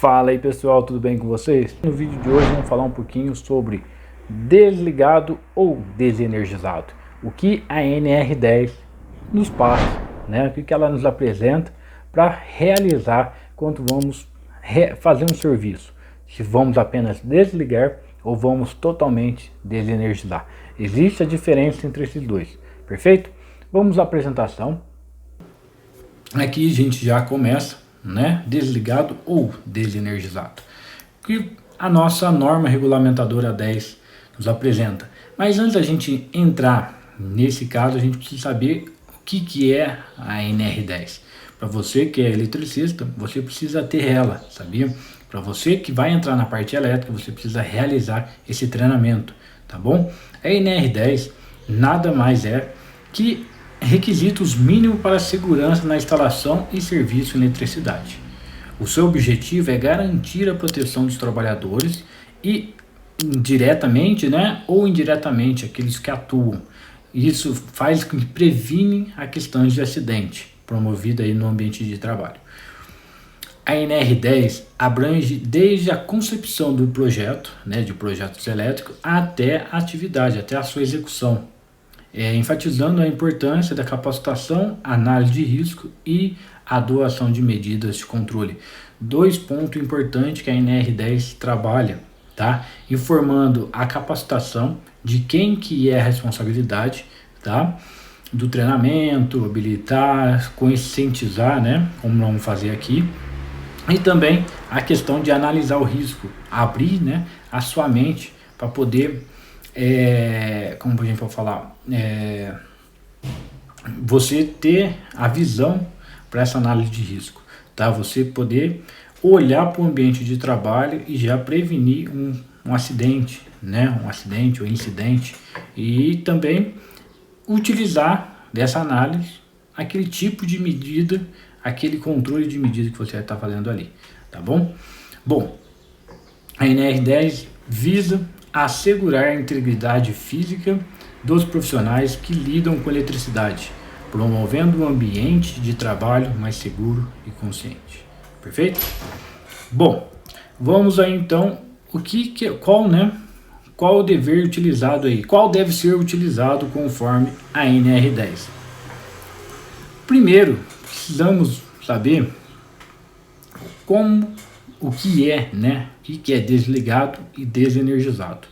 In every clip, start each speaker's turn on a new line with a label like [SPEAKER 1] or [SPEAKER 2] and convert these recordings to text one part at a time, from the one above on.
[SPEAKER 1] Fala aí pessoal, tudo bem com vocês? No vídeo de hoje vamos falar um pouquinho sobre desligado ou desenergizado. O que a NR10 nos passa, né? O que ela nos apresenta para realizar quando vamos fazer um serviço. Se vamos apenas desligar ou vamos totalmente desenergizar. Existe a diferença entre esses dois, perfeito? Vamos à apresentação. Aqui a gente já começa, né, desligado ou desenergizado, que a nossa norma regulamentadora 10 nos apresenta. Mas antes da gente entrar nesse caso, a gente precisa saber o que é a NR10. Para você que é eletricista, você precisa ter ela, sabia? Para você que vai entrar na parte elétrica, você precisa realizar esse treinamento, tá bom? A NR10 nada mais é que requisitos mínimos para segurança na instalação e serviço de eletricidade. O seu objetivo é garantir a proteção dos trabalhadores e diretamente, né, ou indiretamente aqueles que atuam. Isso faz com que previne a questão de acidente promovida aí no ambiente de trabalho. A NR10 abrange desde a concepção do projeto, né, de projetos elétricos, até a atividade, até a sua execução. Enfatizando a importância da capacitação, análise de risco e adoção de medidas de controle. Dois pontos importantes que a NR10 trabalha, tá? Informando a capacitação de quem que é a responsabilidade, tá? Do treinamento, habilitar, conscientizar, né? Como vamos fazer aqui. E também a questão de analisar o risco, abrir, né, a sua mente para poder como a gente pode falar, você ter a visão para essa análise de risco, tá? Você poder olhar para o ambiente de trabalho e já prevenir um acidente, né? Um acidente ou incidente, e também utilizar dessa análise aquele tipo de medida, aquele controle de medida que você está fazendo ali, tá bom? Bom, a NR10 visa assegurar a integridade física dos profissionais que lidam com eletricidade, promovendo um ambiente de trabalho mais seguro e consciente. Perfeito? Bom, vamos aí então qual o dever utilizado aí? Qual deve ser utilizado conforme a NR10? Primeiro, precisamos saber o que é, né? O que é desligado e desenergizado.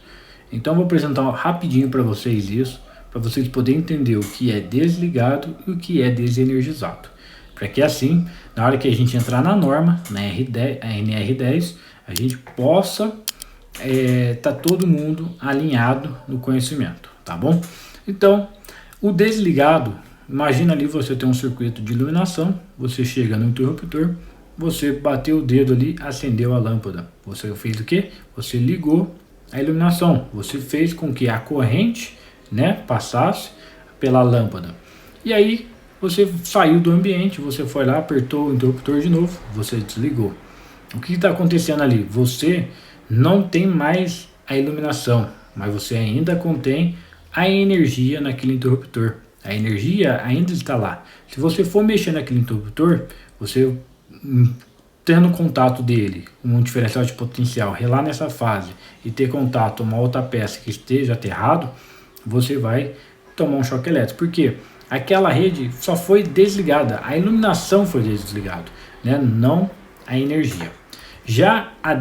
[SPEAKER 1] Então vou apresentar rapidinho para vocês isso, para vocês poderem entender o que é desligado e o que é desenergizado. Para que assim, na hora que a gente entrar na norma, na NR10, a gente possa tá todo mundo alinhado no conhecimento, tá bom? Então, o desligado, imagina ali você tem um circuito de iluminação, você chega no interruptor, você bateu o dedo ali, acendeu a lâmpada. Você fez o que? Você ligou a iluminação. Você fez com que a corrente, né, passasse pela lâmpada. E aí você saiu do ambiente, você foi lá, apertou o interruptor de novo, você desligou. O que está acontecendo ali? Você não tem mais a iluminação, mas você ainda contém a energia naquele interruptor. A energia ainda está lá. Se você for mexer naquele interruptor, você tendo contato dele, um diferencial de potencial, relar nessa fase e ter contato com uma outra peça que esteja aterrado, você vai tomar um choque elétrico. Por quê? Aquela rede só foi desligada, a iluminação foi desligada, né? Não a energia. Já o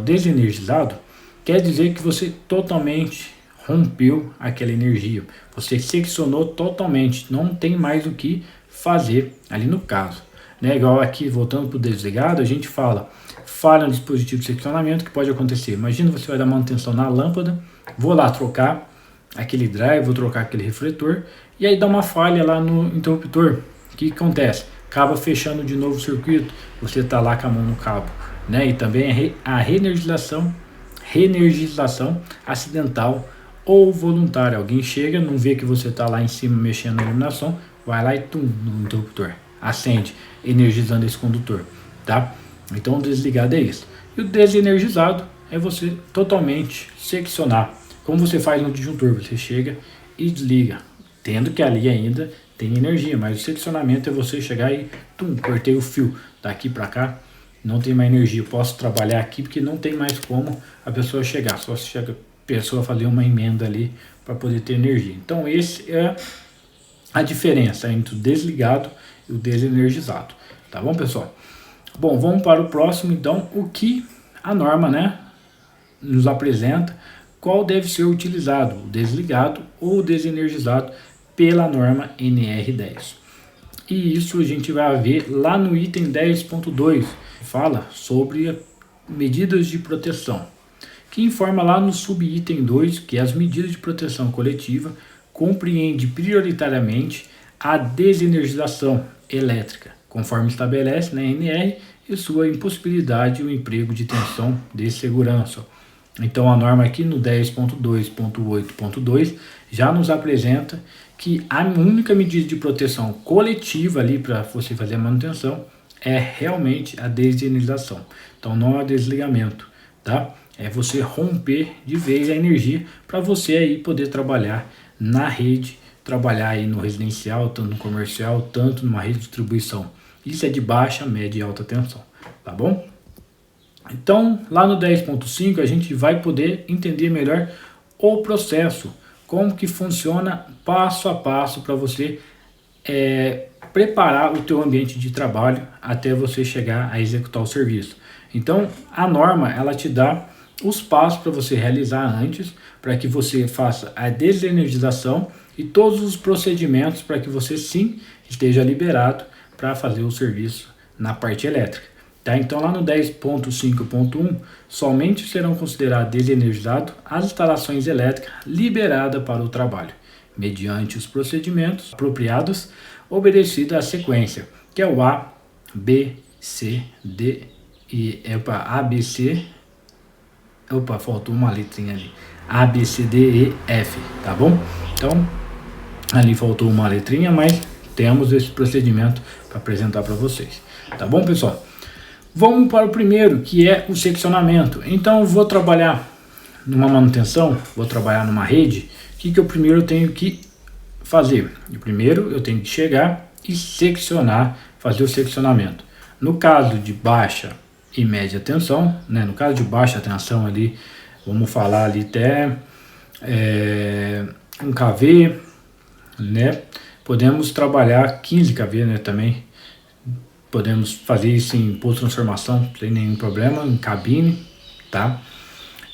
[SPEAKER 1] desenergizado quer dizer que você totalmente rompeu aquela energia, você seccionou totalmente, não tem mais o que fazer ali no caso. Né, igual aqui, voltando para o desligado, a gente fala falha no dispositivo de seccionamento, que pode acontecer. Imagina você vai dar manutenção na lâmpada, vou lá trocar aquele drive, vou trocar aquele refletor, e aí dá uma falha lá no interruptor. O que acontece? Acaba fechando de novo o circuito, você está lá com a mão no cabo. Né? E também a reenergização acidental ou voluntária. Alguém chega, não vê que você está lá em cima mexendo na iluminação, vai lá e tum, no interruptor. Acende, energizando esse condutor, tá? Então o desligado é isso. E o desenergizado é você totalmente seccionar. Como você faz no disjuntor, você chega e desliga, tendo que ali ainda tem energia, mas o seccionamento é você chegar e cortei o fio daqui para cá, não tem mais energia, eu posso trabalhar aqui porque não tem mais como a pessoa chegar, só se chega a pessoa fazer uma emenda ali para poder ter energia. Então esse é a diferença entre o desligado e o desenergizado, tá bom, pessoal? Bom, vamos para o próximo então, o que a norma, né, nos apresenta, qual deve ser utilizado, o desligado ou o desenergizado pela norma NR10. E isso a gente vai ver lá no item 10.2, fala sobre medidas de proteção, que informa lá no subitem 2 que as medidas de proteção coletiva compreende prioritariamente a desenergização elétrica, conforme estabelece na NR, e sua impossibilidade e o emprego de tensão de segurança. Então a norma aqui no 10.2.8.2 já nos apresenta que a única medida de proteção coletiva ali para você fazer a manutenção é realmente a desenergização. Então não é desligamento, tá? É você romper de vez a energia para você aí poder trabalhar na rede, trabalhar aí no residencial, tanto no comercial, tanto numa rede de distribuição. Isso é de baixa, média e alta tensão, tá bom? Então, lá no 10.5 a gente vai poder entender melhor o processo, como que funciona passo a passo para você preparar o teu ambiente de trabalho até você chegar a executar o serviço. Então, a norma ela te dá os passos para você realizar antes, para que você faça a desenergização e todos os procedimentos para que você sim esteja liberado para fazer o serviço na parte elétrica. Tá? Então lá no 10.5.1 somente serão consideradas desenergizadas as instalações elétricas liberadas para o trabalho, mediante os procedimentos apropriados, obedecida a sequência, que é o A, B, C, D e faltou uma letrinha ali. A, B, C, D, E, F, tá bom? Então, ali faltou uma letrinha, mas temos esse procedimento para apresentar para vocês. Tá bom, pessoal? Vamos para o primeiro, que é o seccionamento. Então, eu vou trabalhar numa manutenção, vou trabalhar numa rede. O que eu primeiro tenho que fazer? Primeiro, eu tenho que chegar e seccionar, fazer o seccionamento. No caso de baixa e média tensão, né? No caso de baixa tensão ali, vamos falar ali até 1 kV, né? Podemos trabalhar 15 kV, né? Também podemos fazer isso em posto de transformação, sem nenhum problema, em cabine, tá?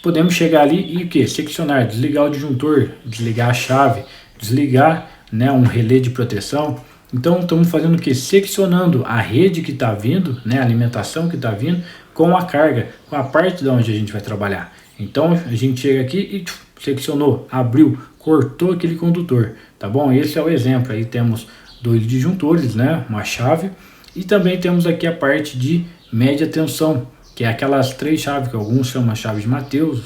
[SPEAKER 1] Podemos chegar ali e o que? Seccionar, desligar o disjuntor, desligar a chave, desligar, né, um relé de proteção. Então estamos fazendo o que? Seccionando a rede que está vindo, né, a alimentação que está vindo com a carga, com a parte de onde a gente vai trabalhar. Então a gente chega aqui e seccionou, abriu, cortou aquele condutor, tá bom? Esse é o exemplo. Aí temos 2 disjuntores, né, uma chave, e também temos aqui a parte de média tensão, que é aquelas 3 chaves que alguns chamam de chave de Mateus,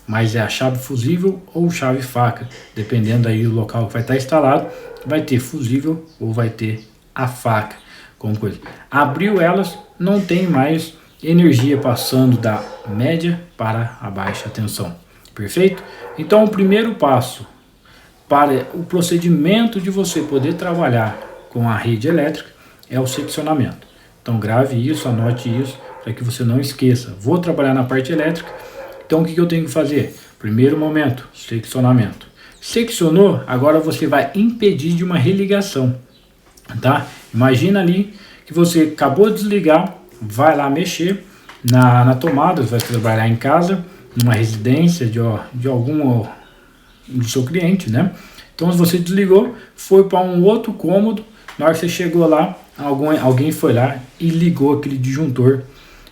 [SPEAKER 1] mas é a chave fusível ou chave faca, dependendo aí do local que vai estar instalado, vai ter fusível ou vai ter a faca, como coisa. Abriu elas, não tem mais energia passando da média para a baixa tensão, perfeito? Então o primeiro passo para o procedimento de você poder trabalhar com a rede elétrica é o seccionamento. Então grave isso, anote isso, para que você não esqueça. Vou trabalhar na parte elétrica, então o que eu tenho que fazer? Primeiro momento, seccionamento. Seccionou, agora você vai impedir de uma religação, tá? Imagina ali que você acabou de desligar, vai lá mexer na tomada, você vai trabalhar em casa, numa residência de algum do seu cliente, né? Então se você desligou, foi para um outro cômodo, na hora que você chegou lá, alguém foi lá e ligou aquele disjuntor,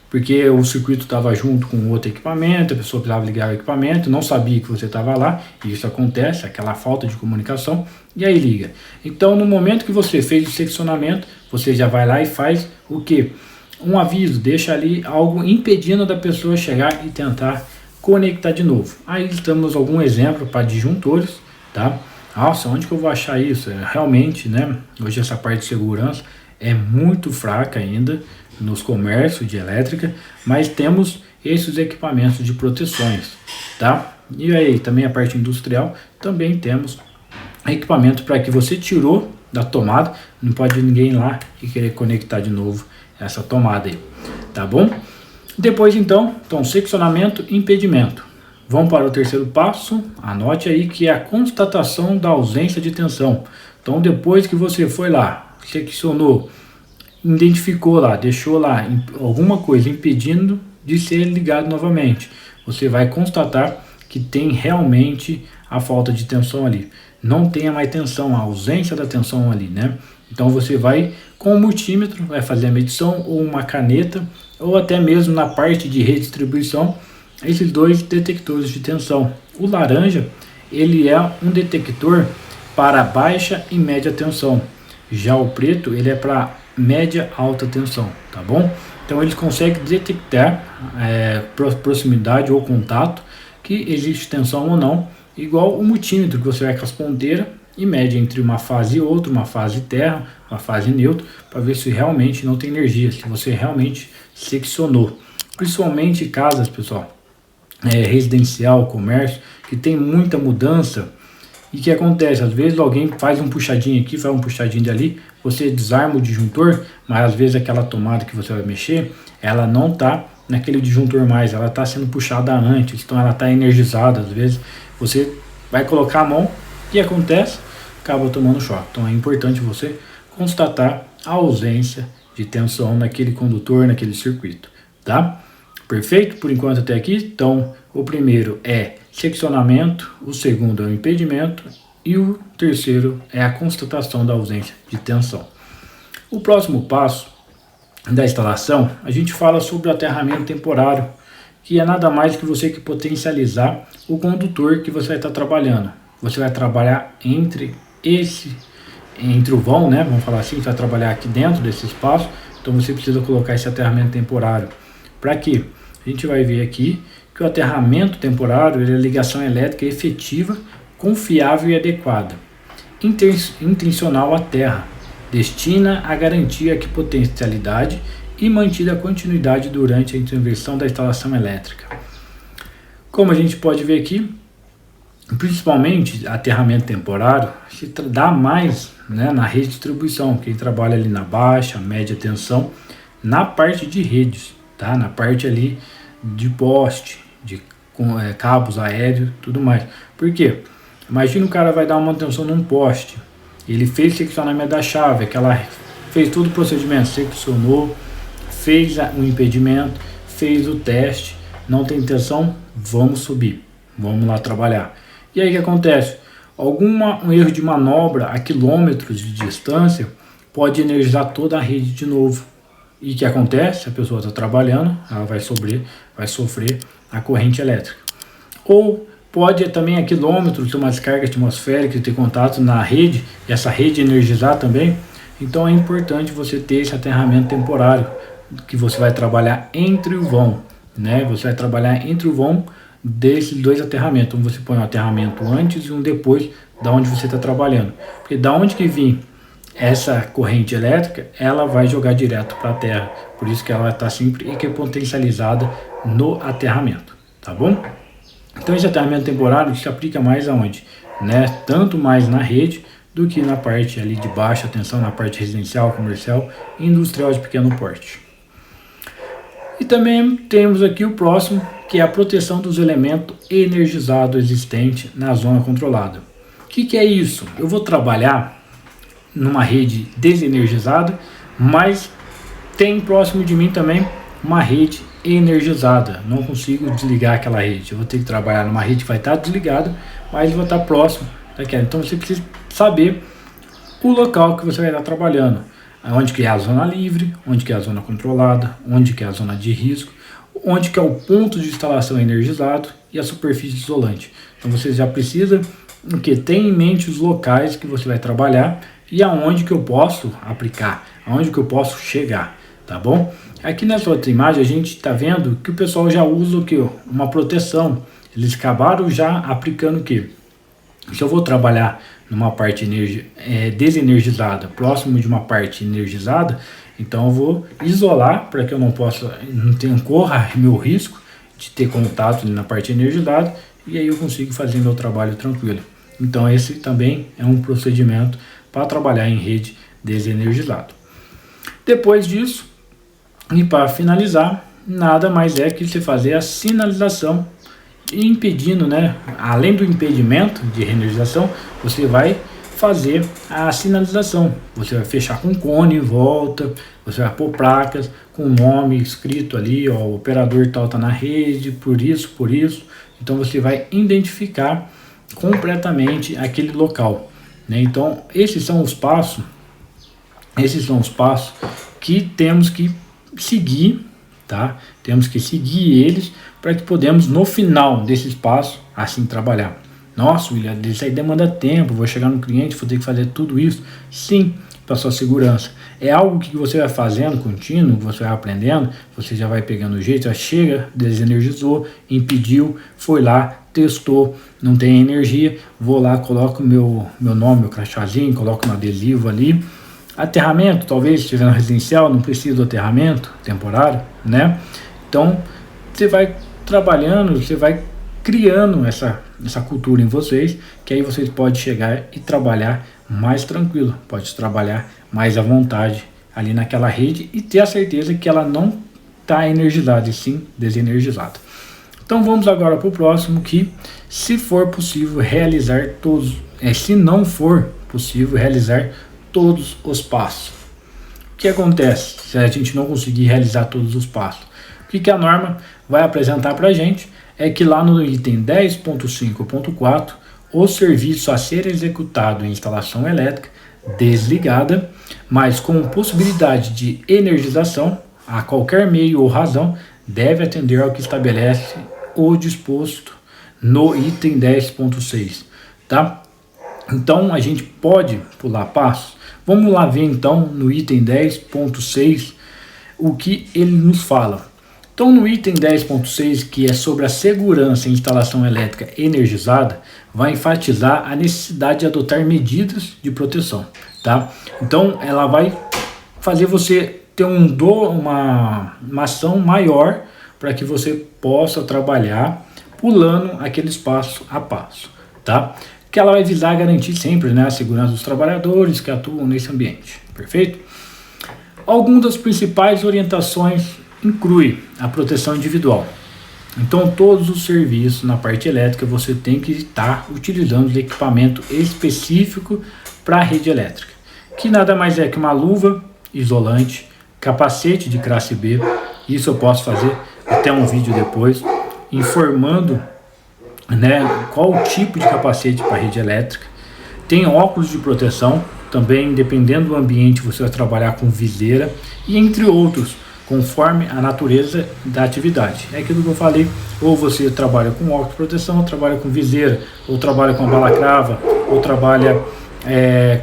[SPEAKER 1] porque o circuito estava junto com outro equipamento, a pessoa precisava ligar o equipamento, não sabia que você estava lá, e isso acontece, aquela falta de comunicação, e aí liga. Então no momento que você fez o seccionamento, você já vai lá e faz o que? Um aviso, deixa ali algo impedindo da pessoa chegar e tentar conectar de novo. Aí estamos algum exemplo para disjuntores, tá? Nossa, onde que eu vou achar isso? Realmente, né? Hoje essa parte de segurança é muito fraca ainda nos comércios de elétrica, mas temos esses equipamentos de proteções, tá? E aí também a parte industrial, também temos equipamento para que você tirou da tomada, não pode ninguém lá e querer conectar de novo essa tomada aí, tá bom? Depois então seccionamento e impedimento. Vamos para o terceiro passo, anote aí, que é a constatação da ausência de tensão. Então depois que você foi lá, seccionou, identificou lá, deixou lá alguma coisa impedindo de ser ligado novamente, você vai constatar que tem realmente a falta de tensão ali. Não tenha mais tensão, a ausência da tensão ali, né? Então você vai com o multímetro, vai fazer a medição, ou uma caneta, ou até mesmo na parte de redistribuição, esses dois detectores de tensão. O laranja, ele é um detector para baixa e média tensão. Já o preto, ele é para média alta tensão, tá bom? Então eles conseguem detectar proximidade ou contato, que existe tensão ou não, igual o multímetro, que você vai com as ponteiras e mede entre uma fase e outra, uma fase terra, uma fase neutro, para ver se realmente não tem energia, se você realmente seccionou. Principalmente casas, pessoal, residencial, comércio, que tem muita mudança. E que acontece? Às vezes alguém faz um puxadinho aqui, faz um puxadinho ali, você desarma o disjuntor, mas às vezes aquela tomada que você vai mexer, ela não está naquele disjuntor mais, ela está sendo puxada antes, então ela está energizada. Às vezes você vai colocar a mão, o que acontece? Acaba tomando choque. Então é importante você constatar a ausência de tensão naquele condutor, naquele circuito, tá? Perfeito? Por enquanto até aqui. Então o primeiro é seccionamento, o segundo é o impedimento e o terceiro é a constatação da ausência de tensão. O próximo passo da instalação, a gente fala sobre o aterramento temporário, que é nada mais que você que potencializar o condutor que você vai estar trabalhando. Você vai trabalhar entre o vão, né? Vamos falar assim, você vai trabalhar aqui dentro desse espaço, então você precisa colocar esse aterramento temporário. Para quê? A gente vai ver aqui que o aterramento temporário é a ligação elétrica efetiva, confiável e adequada, intencional à terra, destina a garantir a equipotencialidade e mantida a continuidade durante a intervenção da instalação elétrica. Como a gente pode ver aqui, principalmente aterramento temporário se dá mais, né, na redistribuição, quem trabalha ali na baixa, média tensão, na parte de redes, tá? Na parte ali de poste, de cabos aéreos, tudo mais. Por quê? Imagina o cara vai dar uma manutenção num poste, ele fez seccionamento da chave, fez todo o procedimento, seccionou, fez o impedimento, fez o teste, não tem tensão, vamos subir, vamos lá trabalhar. E aí o que acontece? Um erro de manobra a quilômetros de distância pode energizar toda a rede de novo. E o que acontece? A pessoa está trabalhando, ela vai sofrer a corrente elétrica. Ou pode também a quilômetros ter uma descarga atmosférica, ter contato na rede, e essa rede energizar também. Então é importante você ter esse aterramento temporário, que você vai trabalhar entre o vão, né? Você vai trabalhar entre o vão desses dois aterramentos. Então você põe um aterramento antes e um depois da onde você está trabalhando. Porque da onde que vir essa corrente elétrica, ela vai jogar direto para a terra. Por isso que ela vai estar sempre equipotencializada no aterramento, tá bom? Então esse aterramento temporário se aplica mais aonde? Né? Tanto mais na rede do que na parte ali de baixa tensão, na parte residencial, comercial e industrial de pequeno porte. E também temos aqui o próximo, que é a proteção dos elementos energizados existentes na zona controlada. O que é isso? Eu vou trabalhar numa rede desenergizada, mas tem próximo de mim também uma rede energizada. Não consigo desligar aquela rede. Eu vou ter que trabalhar numa rede que vai estar desligada, mas vai estar próximo daquela. Então você precisa saber o local que você vai estar trabalhando. Onde que é a zona livre, onde que é a zona controlada, onde que é a zona de risco, onde que é o ponto de instalação energizado e a superfície isolante. Então você já precisa ter em mente os locais que você vai trabalhar e aonde que eu posso aplicar, aonde que eu posso chegar, tá bom? Aqui nessa outra imagem a gente está vendo que o pessoal já usa o que? Uma proteção. Eles acabaram já aplicando o que? Se eu vou trabalhar numa parte desenergizada, próximo de uma parte energizada, então eu vou isolar para que eu não corra meu risco de ter contato na parte energizada, e aí eu consigo fazer meu trabalho tranquilo. Então esse também é um procedimento para trabalhar em rede desenergizada. Depois disso, E para finalizar, nada mais é que você fazer a sinalização impedindo, né? Além do impedimento de reenergização, você vai fazer a sinalização. Você vai fechar com cone em volta, você vai pôr placas com o nome escrito ali, ó, o operador tal está na rede, por isso, por isso. Então você vai identificar completamente aquele local, né? Então esses são os passos que temos que seguir, tá? Temos que seguir eles para que podemos no final desses passos assim trabalhar. Nossa, William, isso aí demanda tempo, vou chegar no cliente, vou ter que fazer tudo isso. Sim, para sua segurança. É algo que você vai fazendo contínuo, você vai aprendendo, você já vai pegando o jeito, já chega, desenergizou, impediu, foi lá, testou, não tem energia, vou lá, coloco meu nome, meu crachazinho, coloco um adesivo ali. Aterramento, talvez, se estiver no residencial, não precisa do aterramento temporário, né? Então, você vai trabalhando, você vai criando essa cultura em vocês, que aí vocês podem chegar e trabalhar mais tranquilo, pode trabalhar mais à vontade ali naquela rede e ter a certeza que ela não está energizada e sim desenergizada. Então vamos agora para o próximo, que se for possível realizar todos, se não for possível realizar todos os passos. O que acontece se a gente não conseguir realizar todos os passos? O que a norma vai apresentar para a gente é que lá no item 10.5.4, o serviço a ser executado em instalação elétrica desligada, mas com possibilidade de energização a qualquer meio ou razão, deve atender ao que estabelece o disposto no item 10.6, tá? Então a gente pode pular passos. Vamos lá ver então no item 10.6 o que ele nos fala. Então no item 10.6, que é sobre a segurança em instalação elétrica energizada, vai enfatizar a necessidade de adotar medidas de proteção, tá? Então ela vai fazer você ter uma ação maior para que você possa trabalhar pulando aqueles passo a passo, tá? Que ela vai visar garantir sempre, né, a segurança dos trabalhadores que atuam nesse ambiente, perfeito? Algumas das principais orientações inclui a proteção individual. Então todos os serviços na parte elétrica você tem que estar utilizando o equipamento específico para a rede elétrica, que nada mais é que uma luva isolante, capacete de classe B. Isso eu posso fazer até um vídeo depois informando, né, qual o tipo de capacete para a rede elétrica. Tem óculos de proteção também, dependendo do ambiente você vai trabalhar com viseira e entre outros, conforme a natureza da atividade. É aquilo que eu falei, ou você trabalha com óculos de proteção, ou trabalha com viseira, ou trabalha com balaclava, ou trabalha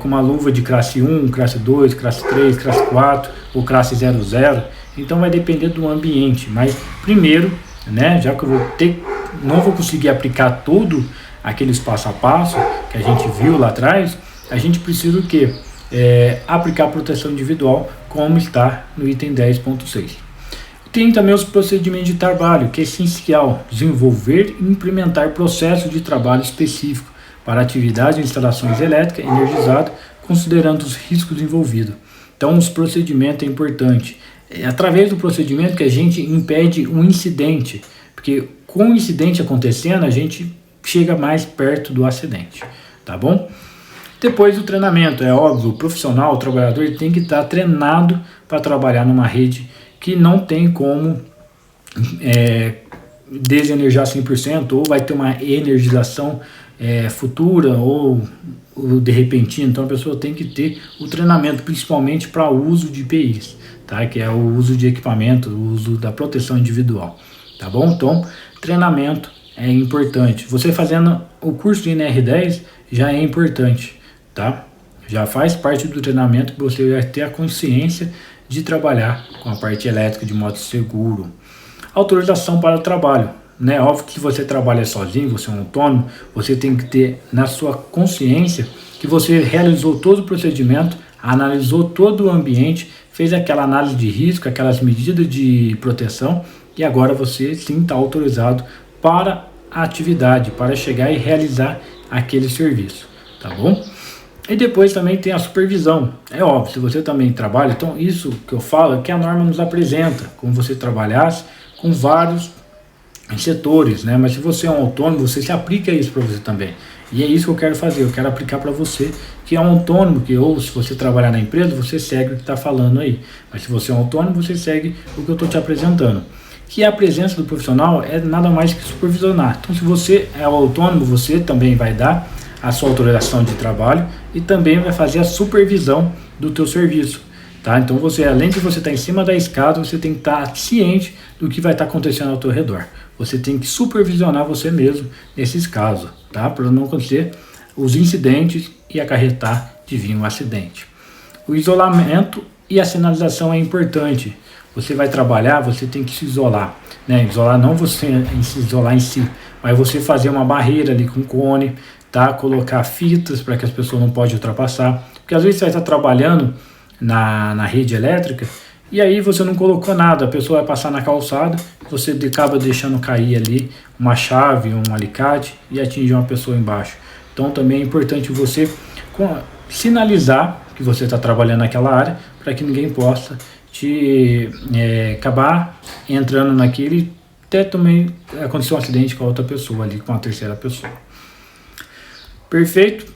[SPEAKER 1] com uma luva de classe 1, classe 2, classe 3, classe 4, ou classe 00. Então vai depender do ambiente, mas primeiro, né, já que eu não vou conseguir aplicar tudo aqueles passo a passo que a gente viu lá atrás, a gente precisa o quê? Aplicar proteção individual, como está no item 10.6. Tem também os procedimentos de trabalho, que é essencial desenvolver e implementar processos de trabalho específico para atividades de instalações elétricas energizadas, considerando os riscos envolvidos. Então, os procedimentos é importante. É através do procedimento que a gente impede um incidente, porque com o incidente acontecendo, a gente chega mais perto do acidente, tá bom? Depois do treinamento, é óbvio, o profissional, o trabalhador, ele tem que estar treinado para trabalhar numa rede que não tem como desenergizar 100%, ou vai ter uma energização futura ou de repentina. Então a pessoa tem que ter o treinamento, principalmente para o uso de EPIs, tá? Que é o uso de equipamento, o uso da proteção individual, tá bom? Então, treinamento é importante. Você fazendo o curso de NR10 já é importante, tá? Já faz parte do treinamento que você vai ter a consciência de trabalhar com a parte elétrica de modo seguro. Autorização para o trabalho, né? Óbvio que você trabalha sozinho, você é um autônomo, você tem que ter na sua consciência que você realizou todo o procedimento, analisou todo o ambiente, fez aquela análise de risco, aquelas medidas de proteção, e agora você sim está autorizado para a atividade, para chegar e realizar aquele serviço, tá bom? E depois também tem a supervisão. É óbvio, se você também trabalha, então isso que eu falo é que a norma nos apresenta, como você trabalhasse com vários setores, né? Mas se você é um autônomo, você se aplica isso para você também. E é isso que eu quero fazer, eu quero aplicar para você que é um autônomo, que ou se você trabalhar na empresa, você segue o que está falando aí. Mas se você é um autônomo, você segue o que eu estou te apresentando. Que a presença do profissional é nada mais que supervisionar. Então se você é autônomo, você também vai dar a sua autorização de trabalho e também vai fazer a supervisão do teu serviço. Tá? Então você, além de você estar em cima da escada, você tem que estar ciente do que vai estar acontecendo ao teu redor. Você tem que supervisionar você mesmo nesses casos, tá? Para não acontecer os incidentes e acarretar de vir um acidente. O isolamento e a sinalização é importante. Você vai trabalhar, você tem que se isolar, né? Isolar não você se isolar em si, mas você fazer uma barreira ali com cone, tá? Colocar fitas para que as pessoas não podem ultrapassar, porque às vezes você vai estar trabalhando na rede elétrica e aí você não colocou nada, a pessoa vai passar na calçada, você acaba deixando cair ali uma chave, um alicate e atingir uma pessoa embaixo. Então também é importante você sinalizar que você está trabalhando naquela área para que ninguém possa te acabar entrando naquele, até também acontecer um acidente com a outra pessoa ali, com a terceira pessoa. Perfeito?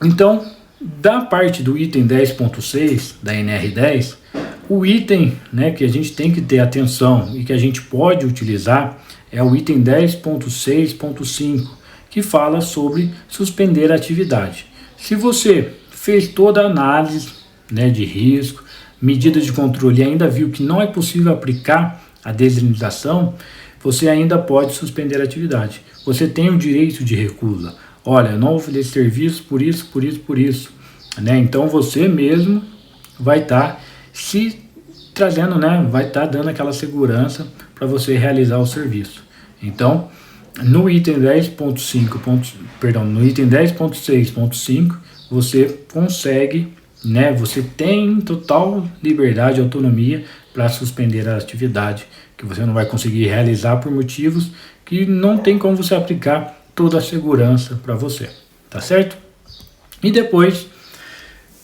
[SPEAKER 1] Então, da parte do item 10.6 da NR10, o item, né, que a gente tem que ter atenção e que a gente pode utilizar é o item 10.6.5, que fala sobre suspender a atividade. Se você fez toda a análise, né, de risco, medidas de controle e ainda viu que não é possível aplicar a desalinização, você ainda pode suspender a atividade. Você tem o direito de recusa. Olha, eu não vou fazer esse serviço por isso, por isso, por isso. Né? Então você mesmo vai estar se trazendo, né? Vai estar dando aquela segurança para você realizar o serviço. Então, no item 10.5, no item 10.6.5, você consegue, né? Você tem total liberdade e autonomia para suspender a atividade que você não vai conseguir realizar por motivos que não tem como você aplicar toda a segurança para você, tá certo? E depois,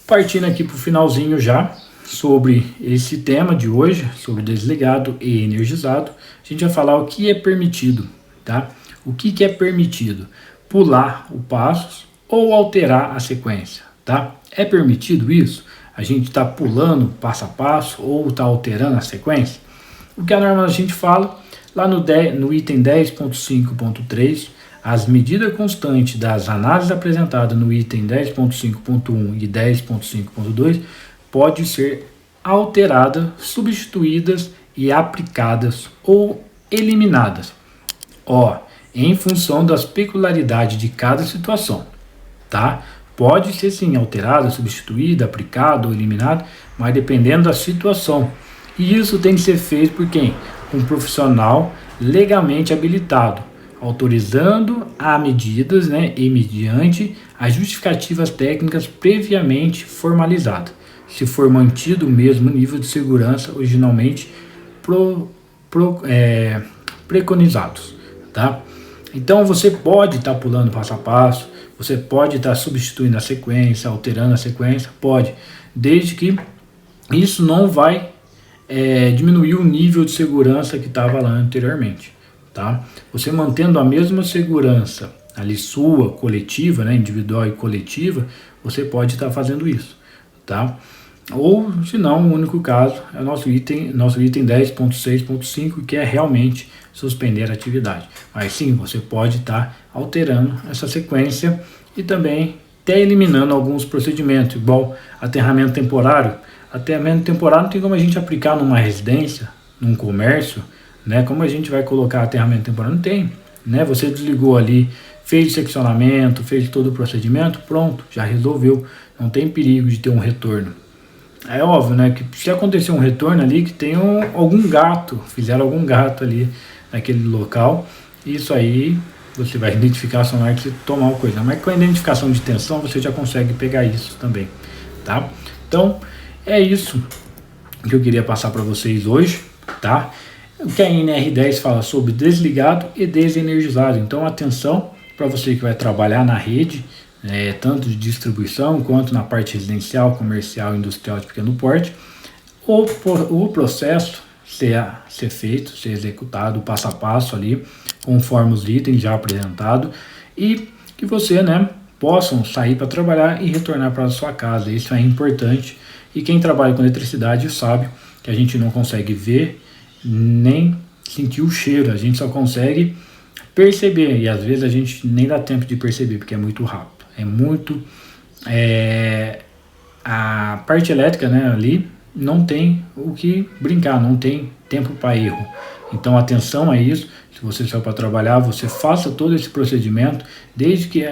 [SPEAKER 1] partindo aqui para o finalzinho já, sobre esse tema de hoje, sobre desligado e energizado, a gente vai falar o que é permitido, tá? O que é permitido? Pular o passos ou alterar a sequência, tá? É permitido isso? A gente está pulando passo a passo ou está alterando a sequência? O que a norma a gente fala, lá no item 10.5.3, as medidas constantes das análises apresentadas no item 10.5.1 e 10.5.2 pode ser alteradas, substituídas e aplicadas ou eliminadas, em função das peculiaridades de cada situação, tá? Pode ser sim alterada, substituída, aplicada ou eliminada, mas dependendo da situação. E isso tem que ser feito por quem? Um profissional legalmente habilitado, autorizando a medidas, né, e mediante as justificativas técnicas previamente formalizadas, se for mantido o mesmo nível de segurança originalmente preconizados, tá? Então você pode estar pulando passo a passo, você pode estar substituindo a sequência, alterando a sequência, pode, desde que isso não vai diminuir o nível de segurança que estava lá anteriormente, tá? Você mantendo a mesma segurança ali sua, coletiva, né, individual e coletiva, você pode estar fazendo isso, tá? Ou, se não, o único caso é o nosso item 10.6.5, que é realmente suspender a atividade. Mas sim, você pode estar alterando essa sequência e também até eliminando alguns procedimentos, igual aterramento temporário. Aterramento temporário não tem como a gente aplicar numa residência, num comércio, né? Como a gente vai colocar aterramento temporário? Não tem, né? Você desligou ali, fez seccionamento, fez todo o procedimento, pronto, já resolveu. Não tem perigo de ter um retorno. É óbvio, né, que se acontecer um retorno ali, que tem algum gato, fizeram algum gato ali naquele local, isso aí você vai identificar só na hora que você tomar uma coisa. Mas com a identificação de tensão você já consegue pegar isso também, tá? Então, é isso que eu queria passar para vocês hoje, tá? O que a NR10 fala sobre desligado e desenergizado. Então, atenção para você que vai trabalhar na rede, tanto de distribuição quanto na parte residencial, comercial, industrial de pequeno porte. O processo ser feito, ser executado passo a passo ali, conforme os itens já apresentados, e que você, né, possam sair para trabalhar e retornar para a sua casa. Isso é importante, e quem trabalha com eletricidade sabe que a gente não consegue ver nem sentir o cheiro, a gente só consegue perceber, e às vezes a gente nem dá tempo de perceber porque é muito rápido, a parte elétrica, né, ali não tem o que brincar, não tem tempo para erro. Então atenção a isso. Se você saiu para trabalhar, você faça todo esse procedimento, desde que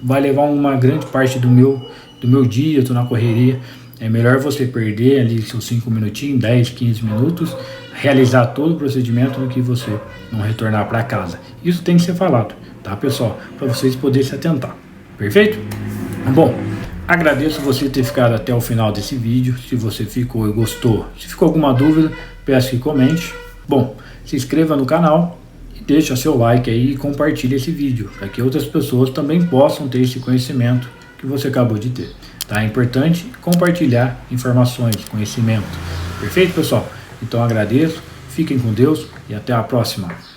[SPEAKER 1] vai levar uma grande parte do meu dia, estou na correria. É melhor você perder ali seus 5 minutinhos, 10, 15 minutos, realizar todo o procedimento do que você não retornar para casa. Isso tem que ser falado, tá, pessoal? Para vocês poderem se atentar. Perfeito? Bom, agradeço você ter ficado até o final desse vídeo. Se você ficou e gostou, se ficou alguma dúvida, peço que comente. Bom, se inscreva no canal e deixa seu like aí e compartilhe esse vídeo, para que outras pessoas também possam ter esse conhecimento que você acabou de ter. Tá? É importante compartilhar informações, conhecimento. Perfeito, pessoal? Então agradeço, fiquem com Deus e até a próxima.